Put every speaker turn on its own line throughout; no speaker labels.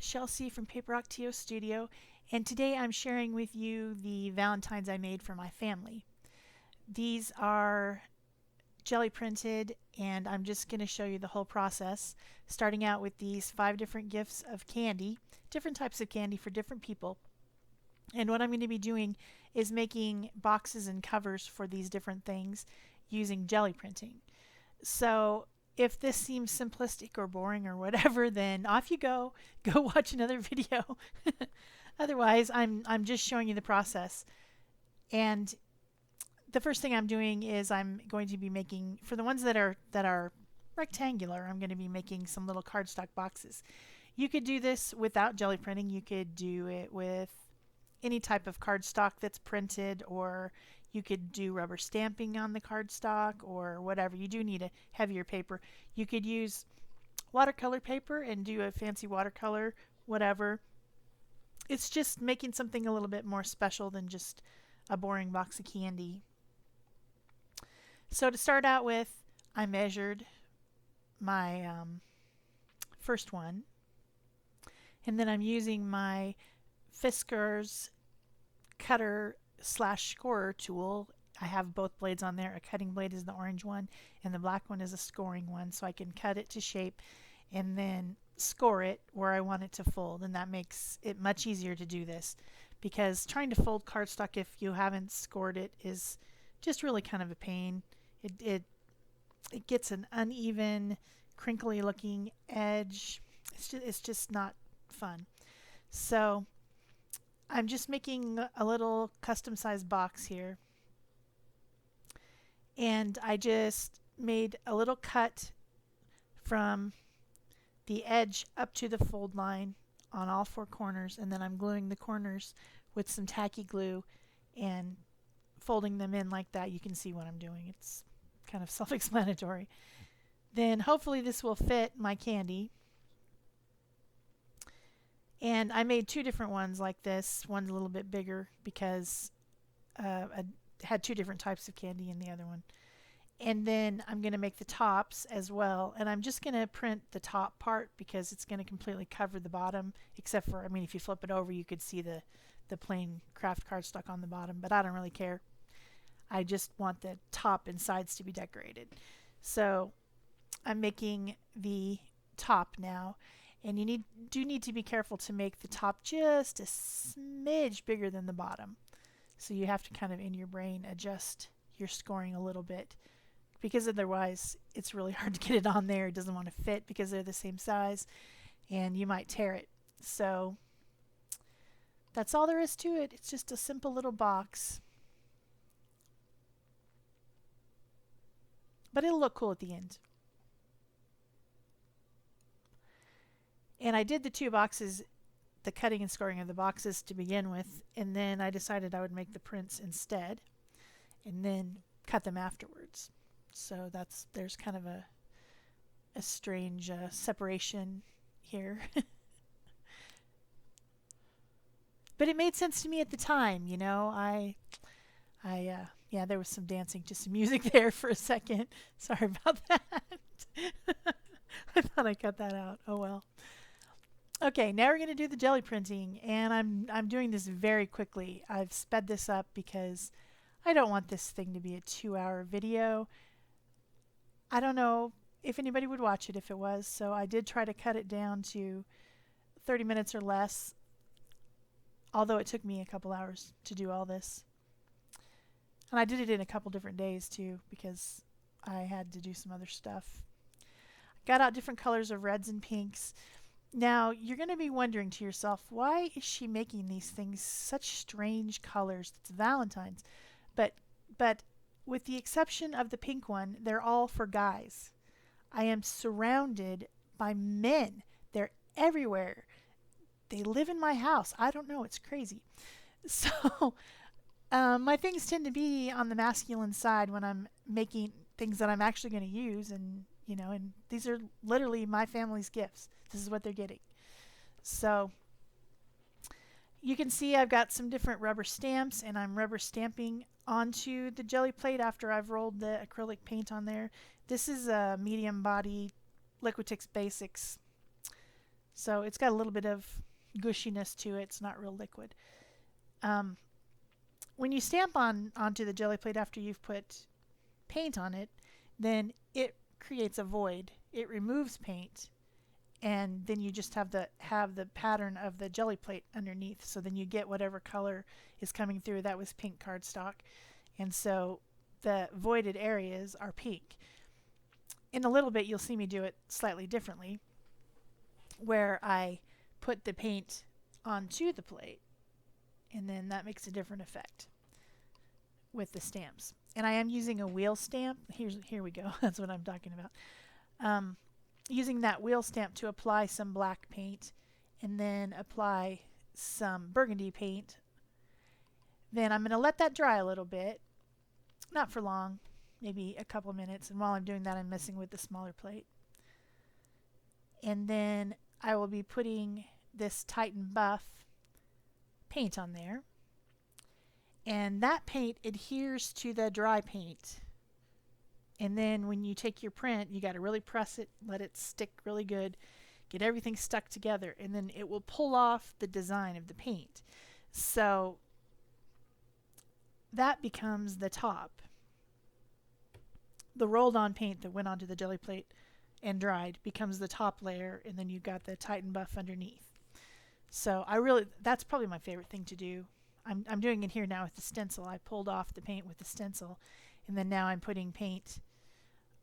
Shel C from Paper Rock TO Studio, and today I'm sharing with you the Valentines I made for my family. These are jelly printed, and I'm just going to show you the whole process, starting out with these 5 different gifts of candy, different types of candy for different people. And what I'm going to be doing is making boxes and covers for these different things using jelly printing. So if this seems simplistic or boring or whatever, then off you go. Go watch another video. Otherwise, I'm just showing you the process. And the first thing I'm doing is I'm going to be making, for the ones that are rectangular, I'm going to be making some little cardstock boxes. You could do this without jelly printing. You could do it with any type of cardstock that's printed, or you could do rubber stamping on the cardstock or whatever. You do need a heavier paper. You could use watercolor paper and do a fancy watercolor, whatever. It's just making something a little bit more special than just a boring box of candy. So to start out with, I measured my first one, and then I'm using my Fisker's cutter slash scorer tool. I have both blades on there. A cutting blade is the orange one and the black one is a scoring one, so I can cut it to shape and then score it where I want it to fold, and that makes it much easier to do this, because trying to fold cardstock if you haven't scored it is just really kind of a pain. It gets an uneven, crinkly looking edge. It's just not fun. So I'm just making a little custom sized box here, and I just made a little cut from the edge up to the fold line on all 4 corners, and then I'm gluing the corners with some tacky glue and folding them in like that. You can see what I'm doing. It's kind of self-explanatory. Then hopefully this will fit my candy. And I made 2 different ones like this. One's a little bit bigger because I had 2 different types of candy in the other one. And then I'm going to make the tops as well. And I'm just going to print the top part because it's going to completely cover the bottom, except for, I mean, if you flip it over, you could see the plain craft cardstock on the bottom, but I don't really care. I just want the top and sides to be decorated. So I'm making the top now. And you do need to be careful to make the top just a smidge bigger than the bottom. So you have to kind of in your brain adjust your scoring a little bit, because otherwise it's really hard to get it on there. It doesn't want to fit because they're the same size and you might tear it. So that's all there is to it. It's just a simple little box. But it'll look cool at the end. And I did the 2 boxes, the cutting and scoring of the boxes to begin with, and then I decided I would make the prints instead and then cut them afterwards. So there's kind of a strange separation here. But it made sense to me at the time, you know. Yeah, there was some dancing to some music there for a second. Sorry about that. I thought I cut that out. Oh well. Okay, now we're going to do the jelly printing, and I'm doing this very quickly. I've sped this up because I don't want this thing to be a 2-hour video. I don't know if anybody would watch it if it was, so I did try to cut it down to 30 minutes or less, although it took me a couple hours to do all this. And I did it in a couple different days too, because I had to do some other stuff. Got out different colors of reds and pinks. Now, you're going to be wondering to yourself, why is she making these things such strange colors? It's Valentine's. But with the exception of the pink one, they're all for guys. I am surrounded by men. They're everywhere. They live in my house. I don't know. It's crazy. So my things tend to be on the masculine side when I'm making things that I'm actually going to use, and you know, and these are literally my family's gifts. This is what they're getting. So you can see I've got some different rubber stamps, and I'm rubber stamping onto the jelly plate after I've rolled the acrylic paint on there. This is a medium body Liquitex Basics So it's got a little bit of gushiness to it. It's not real liquid. Um, when you stamp onto the jelly plate after you've put paint on it, then it creates a void. It removes paint, and then you just have the pattern of the jelly plate underneath. So then you get whatever color is coming through. That was pink cardstock, and so the voided areas are pink. In a little bit, you'll see me do it slightly differently, where I put the paint onto the plate, and then that makes a different effect with the stamps. And I am using a wheel stamp. Here we go. That's what I'm talking about. Using that wheel stamp to apply some black paint, and then apply some burgundy paint. Then I'm going to let that dry a little bit, not for long, maybe a couple minutes. And while I'm doing that, I'm messing with the smaller plate. And then I will be putting this Titan Buff paint on there. And that paint adheres to the dry paint. And then when you take your print, you got to really press it, let it stick really good, get everything stuck together, and then it will pull off the design of the paint. So that becomes the top. The rolled on paint that went onto the jelly plate and dried becomes the top layer, and then you've got the Titan Buff underneath. So that's probably my favorite thing to do. I'm doing it here now with the stencil. I pulled off the paint with the stencil, and then now I'm putting paint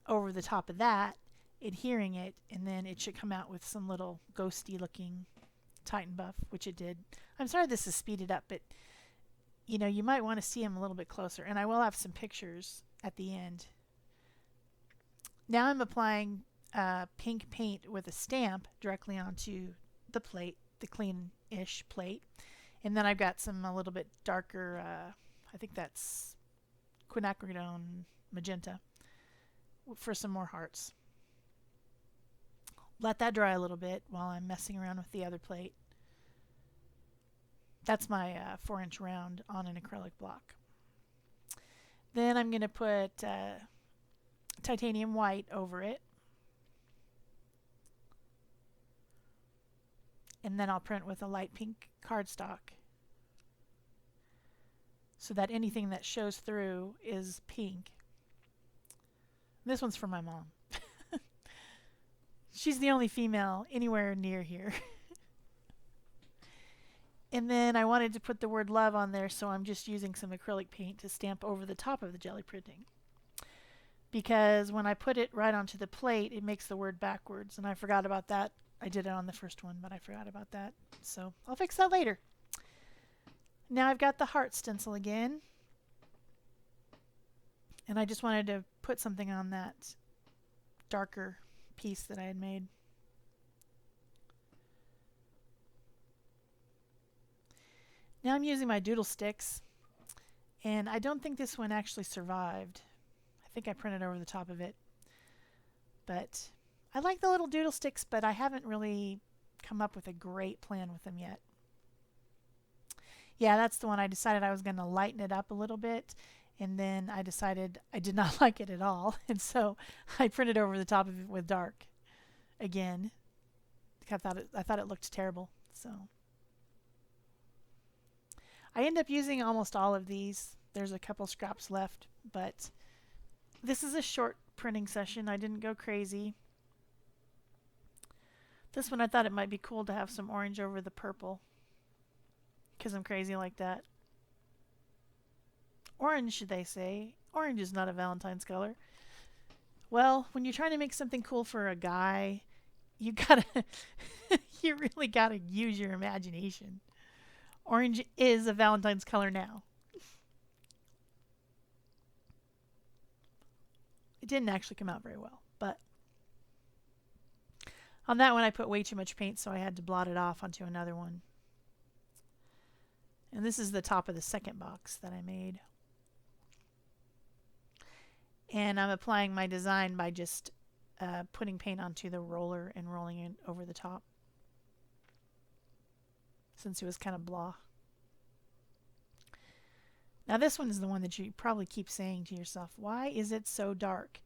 over the top of that, adhering it, and then it should come out with some little ghosty looking Titan Buff, which it did. I'm sorry this is speeded up, but you might want to see them a little bit closer, and I will have some pictures at the end. Now I'm applying pink paint with a stamp directly onto the plate, the clean-ish plate. And then I've got some a little bit darker, I think that's quinacridone magenta, for some more hearts. Let that dry a little bit while I'm messing around with the other plate. That's my 4-inch round on an acrylic block. Then I'm going to put titanium white over it. And then I'll print with a light pink cardstock so that anything that shows through is pink. This one's for my mom. She's the only female anywhere near here. And then I wanted to put the word love on there, so I'm just using some acrylic paint to stamp over the top of the jelly printing. Because when I put it right onto the plate, it makes the word backwards, and I forgot about that. I did it on the first one, but I forgot about that. So I'll fix that later. Now I've got the heart stencil again. And I just wanted to put something on that darker piece that I had made. Now I'm using my doodle sticks. And I don't think this one actually survived. I think I printed over the top of it. But I like the little doodle sticks, but I haven't really come up with a great plan with them yet. Yeah, that's the one I decided I was going to lighten it up a little bit, and then I decided I did not like it at all, and so I printed over the top of it with dark again. I thought it looked terrible, so I end up using almost all of these. There's a couple scraps left, but this is a short printing session. I didn't go crazy. This one I thought it might be cool to have some orange over the purple, because I'm crazy like that. Orange, they say. Orange is not a Valentine's color. Well, when you're trying to make something cool for a guy, you really gotta use your imagination. Orange is a Valentine's color now. It didn't actually come out very well, but on that one I put way too much paint, so I had to blot it off onto another one. And this is the top of the second box that I made. And I'm applying my design by just putting paint onto the roller and rolling it over the top, since it was kind of blah. Now this one is the one that you probably keep saying to yourself, why is it so dark?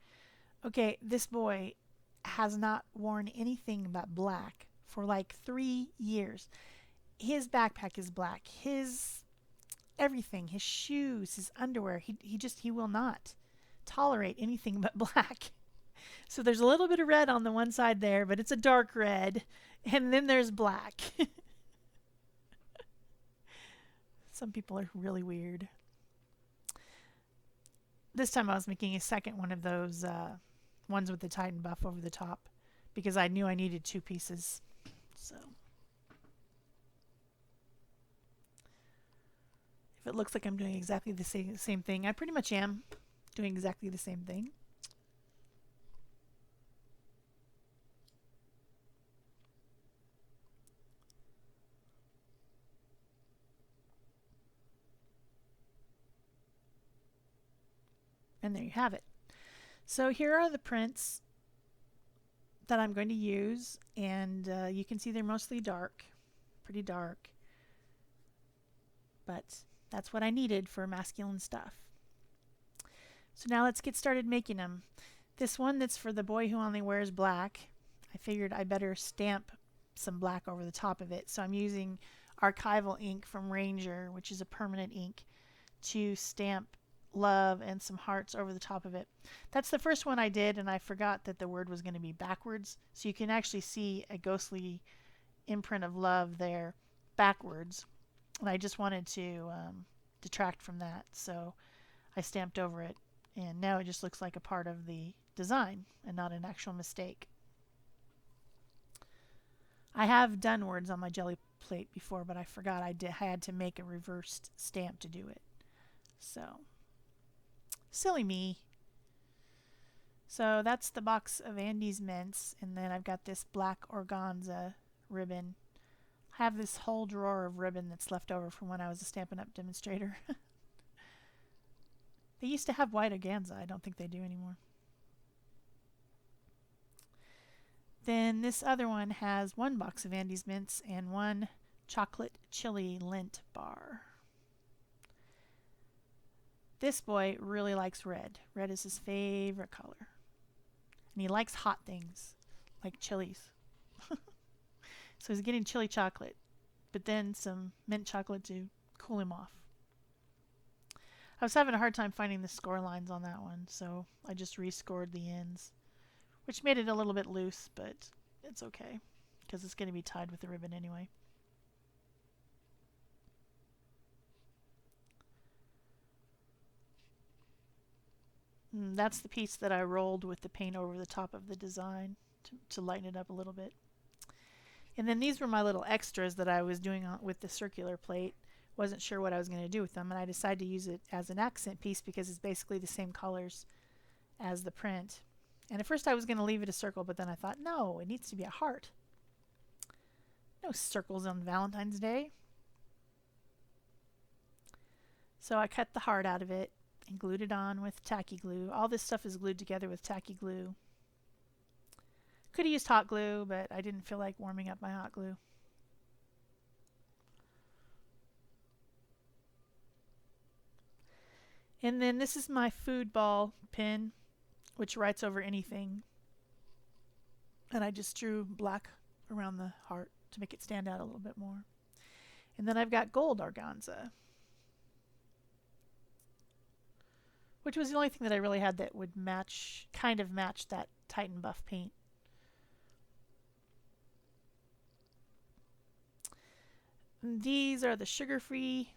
Okay, this boy has not worn anything but black for like 3 years. His backpack is black. His everything, his shoes, his underwear, he will not tolerate anything but black. So there's a little bit of red on the one side there, but it's a dark red. And then there's black. Some people are really weird. This time I was making a second one of those ones with the Titan buff over the top because I knew I needed 2 pieces. So if it looks like I'm doing exactly the same thing, I pretty much am doing exactly the same thing. And there you have it. So here are the prints that I'm going to use, and you can see they're mostly dark, pretty dark, but that's what I needed for masculine stuff. So now let's get started making them. This one that's for the boy who only wears black, I figured I better stamp some black over the top of it. So I'm using archival ink from Ranger, which is a permanent ink, to stamp love and some hearts over the top of it. That's the first one I did, and I forgot that the word was going to be backwards. So you can actually see a ghostly imprint of love there backwards. And I just wanted to detract from that. So I stamped over it, and now it just looks like a part of the design and not an actual mistake. I have done words on my jelly plate before, but I forgot I had to make a reversed stamp to do it. So silly me. So that's the box of Andy's mints, and then I've got this black organza ribbon. I have this whole drawer of ribbon that's left over from when I was a Stampin' Up! Demonstrator. They used to have white organza. I don't think they do anymore. Then this other one has 1 box of Andy's mints and 1 chocolate chili lint bar. This boy really likes red. Red is his favorite color. And he likes hot things, like chilies. So he's getting chili chocolate, but then some mint chocolate to cool him off. I was having a hard time finding the score lines on that one, so I just rescored the ends, which made it a little bit loose, but it's okay, because it's going to be tied with the ribbon anyway. That's the piece that I rolled with the paint over the top of the design to lighten it up a little bit. And then these were my little extras that I was doing with the circular plate. Wasn't sure what I was going to do with them, and I decided to use it as an accent piece because it's basically the same colors as the print. And at first I was going to leave it a circle, but then I thought, no, it needs to be a heart. No circles on Valentine's Day. So I cut the heart out of it and glued it on with tacky glue. All this stuff is glued together with tacky glue. Could have used hot glue, but I didn't feel like warming up my hot glue. And then this is my food ball pin, which writes over anything. And I just drew black around the heart to make it stand out a little bit more. And then I've got gold organza, which was the only thing that I really had that would match, kind of match that Titan buff paint. These are the sugar-free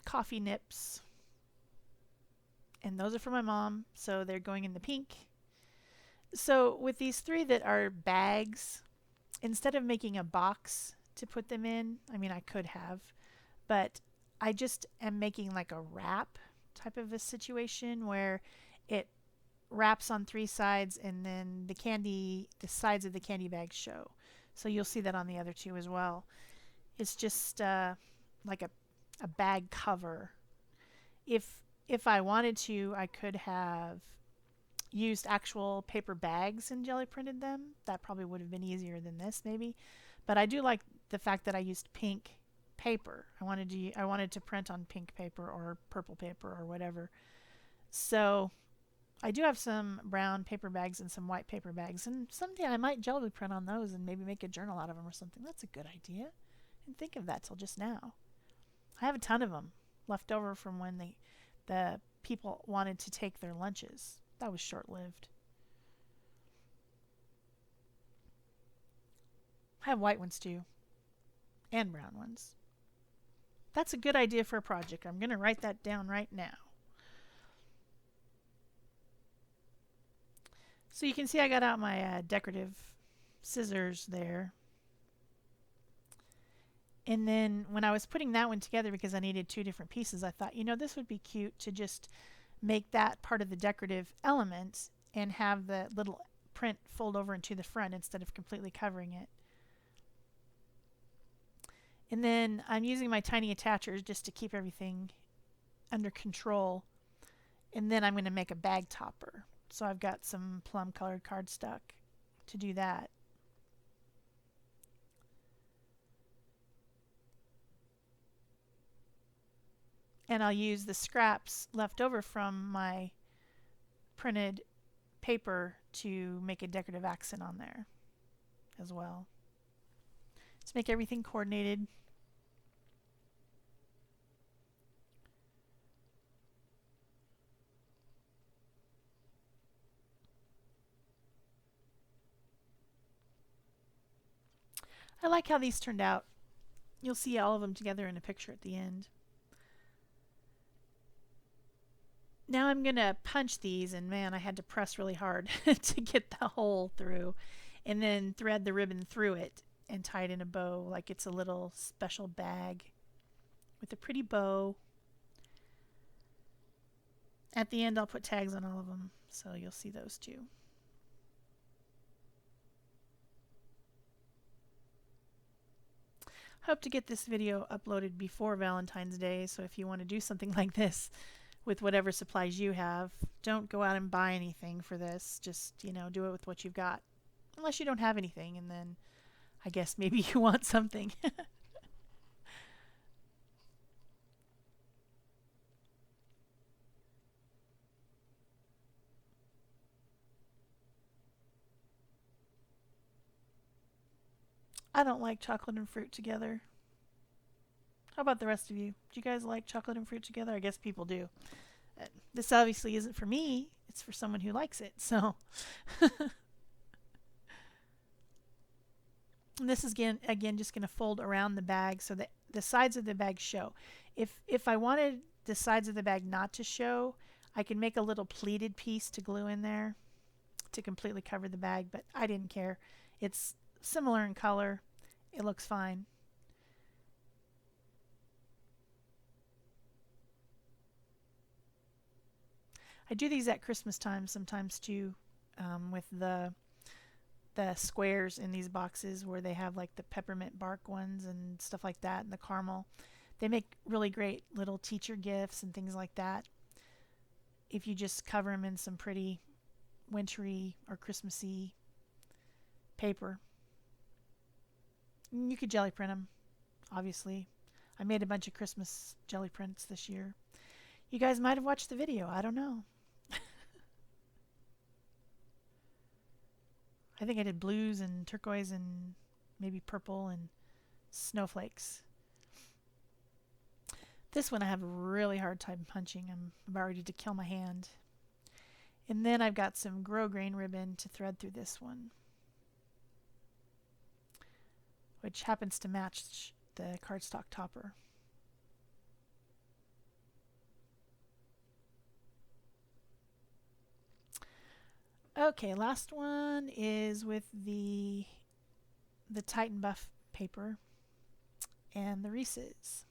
coffee nips. And those are for my mom, so they're going in the pink. So with these 3 that are bags, instead of making a box to put them in, I mean I could have, but I just am making like a wrap type of a situation where it wraps on 3 sides and then the sides of the candy bags show. So you'll see that on the other 2 as well. It's just like a bag cover. If I wanted to, I could have used actual paper bags and jelly printed them. That probably would have been easier than this maybe. But I do like the fact that I used pink paper. I wanted to print on pink paper or purple paper or whatever. So I do have some brown paper bags and some white paper bags, and someday I might jelly print on those and maybe make a journal out of them or something. That's a good idea. I didn't think of that till just now. I have a ton of them left over from when the people wanted to take their lunches. That was short-lived. I have white ones too, and brown ones. That's a good idea for a project. I'm going to write that down right now. So you can see I got out my decorative scissors there. And then when I was putting that one together, because I needed two different pieces, I thought, you know, this would be cute to just make that part of the decorative element and have the little print fold over into the front instead of completely covering it. And then I'm using my tiny attachers just to keep everything under control. And then I'm going to make a bag topper. So I've got some plum colored cardstock to do that. And I'll use the scraps left over from my printed paper to make a decorative accent on there as well. Let's make everything coordinated. I like how these turned out. You'll see all of them together in a picture at the end. Now I'm going to punch these, and man, I had to press really hard to get the hole through, and then thread the ribbon through it and tie it in a bow like it's a little special bag with a pretty bow. At the end I'll put tags on all of them, so you'll see those too. Hope to get this video uploaded before Valentine's Day, so if you want to do something like this with whatever supplies you have, don't go out and buy anything for this. Just, you know, do it with what you've got. Unless you don't have anything, and then I guess maybe you want something. I don't like chocolate and fruit together. How about the rest of you? Do you guys like chocolate and fruit together? I guess people do. This obviously isn't for me. It's for someone who likes it. So and this is again just going to fold around the bag so that the sides of the bag show. If I wanted the sides of the bag not to show, I can make a little pleated piece to glue in there to completely cover the bag, but I didn't care. It's similar in color. It looks fine. I do these at Christmas time sometimes too, with the squares in these boxes where they have like the peppermint bark ones and stuff like that, and the caramel. They make really great little teacher gifts and things like that if you just cover them in some pretty wintry or Christmassy paper. You could jelly print them, obviously. I made a bunch of Christmas jelly prints this year. You guys might have watched the video. I don't know. I think I did blues and turquoise and maybe purple and snowflakes. This one I have a really hard time punching. I'm about ready to kill my hand. And then I've got some grosgrain ribbon to thread through this one, which happens to match the cardstock topper. Okay, last one is with the Titan Buff paper and the Reese's.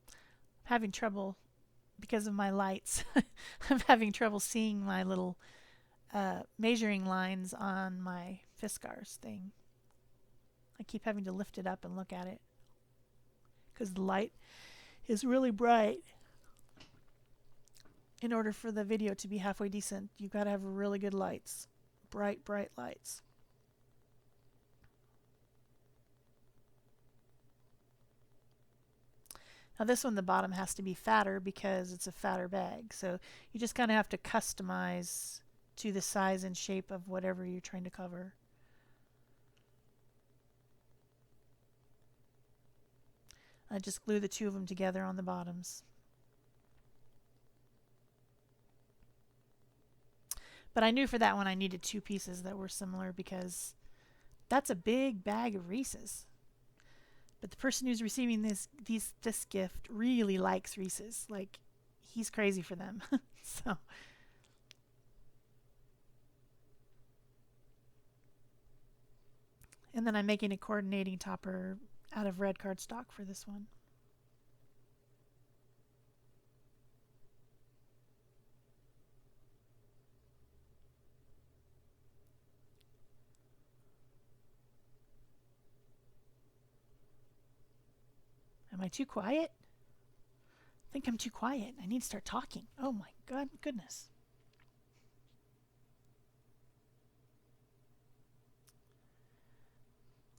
I'm having trouble because of my lights. I'm having trouble seeing my little measuring lines on my Fiskars thing. I keep having to lift it up and look at it because the light is really bright. In order for the video to be halfway decent, you've got to have really good lights. Bright, bright lights. Now this one, the bottom has to be fatter because it's a fatter bag. So you just kind of have to customize to the size and shape of whatever you're trying to cover. I just glue the two of them together on the bottoms. But I knew for that one I needed two pieces that were similar because that's a big bag of Reese's. But the person who's receiving this gift really likes Reese's. Like, he's crazy for them. So. And then I'm making a coordinating topper out of red cardstock for this one. Am I too quiet? I think I'm too quiet. I need to start talking. Oh my goodness.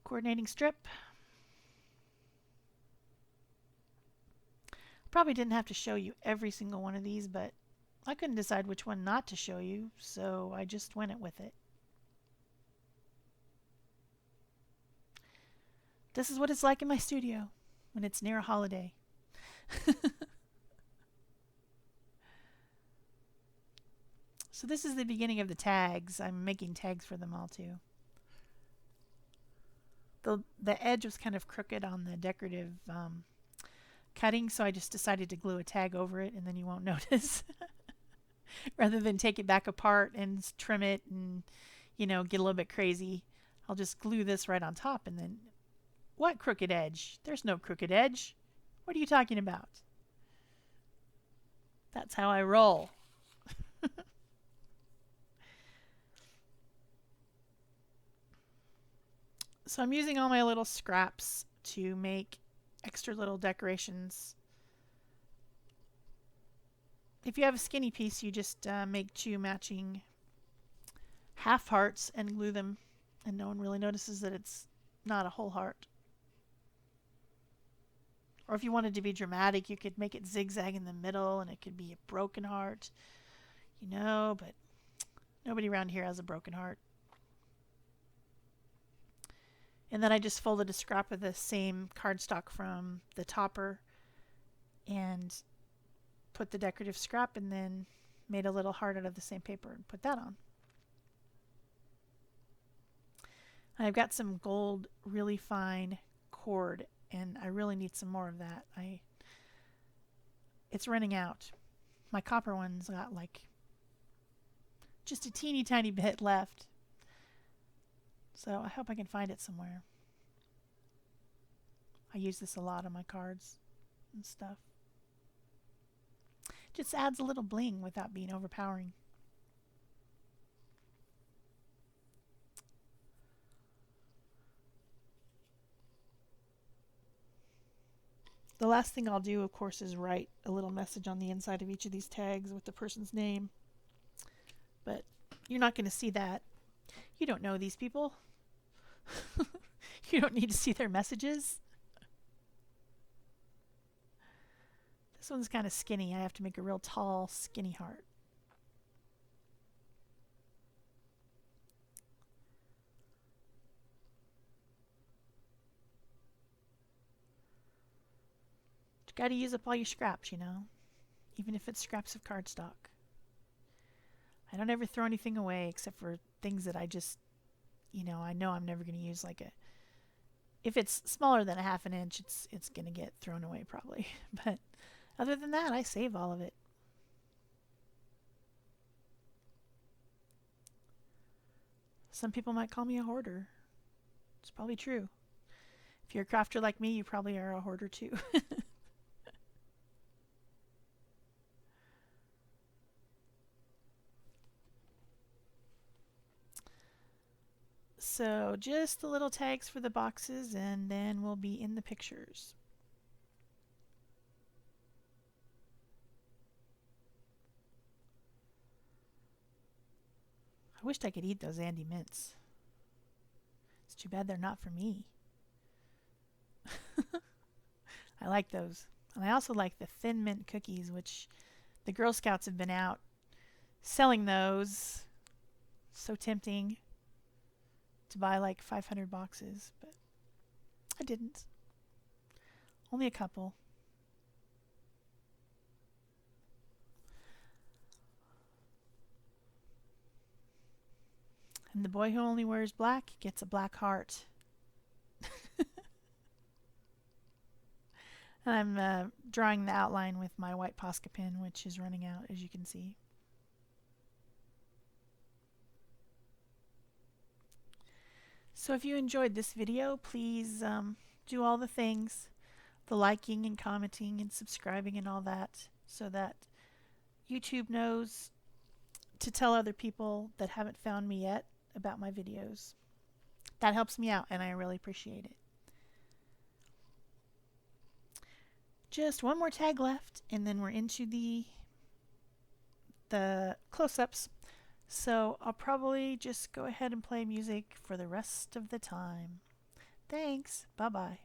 Coordinating strip. Probably didn't have to show you every single one of these, but I couldn't decide which one not to show you, so I just went with it. This is what it's like in my studio when it's near a holiday. So this is the beginning of the tags. I'm making tags for them all too. The edge was kind of crooked on the decorative cutting, so I just decided to glue a tag over it and then you won't notice. Rather than take it back apart and trim it and, you know, get a little bit crazy, I'll just glue this right on top and then... What crooked edge? There's no crooked edge. What are you talking about? That's how I roll. So I'm using all my little scraps to make extra little decorations. If you have a skinny piece, you just make two matching half hearts and glue them, and no one really notices that it's not a whole heart. Or if you wanted to be dramatic, you could make it zigzag in the middle and it could be a broken heart, you know, but nobody around here has a broken heart. And then I just folded a scrap of the same cardstock from the topper and put the decorative scrap and then made a little heart out of the same paper and put that on. I've got some gold really fine cord and I really need some more of that. It's running out. My copper one's got like just a teeny tiny bit left. So I hope I can find it somewhere. I use this a lot on my cards and stuff. Just adds a little bling without being overpowering. The last thing I'll do, of course, is write a little message on the inside of each of these tags with the person's name. But you're not going to see that. You don't know these people. You don't need to see their messages. This one's kind of skinny. I have to make a real tall, skinny heart. You got to use up all your scraps, you know, even if it's scraps of cardstock. I don't ever throw anything away except for things that I just, you know I'm never going to use. Like if it's smaller than a half an inch, it's going to get thrown away probably. But other than that, I save all of it. Some people might call me a hoarder. It's probably true. If you're a crafter like me, you probably are a hoarder too. So just the little tags for the boxes and then we'll be in the pictures. I wished I could eat those Andy Mints. It's too bad they're not for me. I like those. And I also like the Thin Mint cookies, which the Girl Scouts have been out selling those. So tempting to buy like 500 boxes, but I didn't. Only a couple. And the boy who only wears black gets a black heart. And I'm drawing the outline with my white Posca pen, which is running out, as you can see. So if you enjoyed this video, please do all the things, the liking and commenting and subscribing and all that, so that YouTube knows to tell other people that haven't found me yet about my videos. That helps me out, and I really appreciate it. Just one more tag left, and then we're into the close-ups. So I'll probably just go ahead and play music for the rest of the time. Thanks. Bye-bye.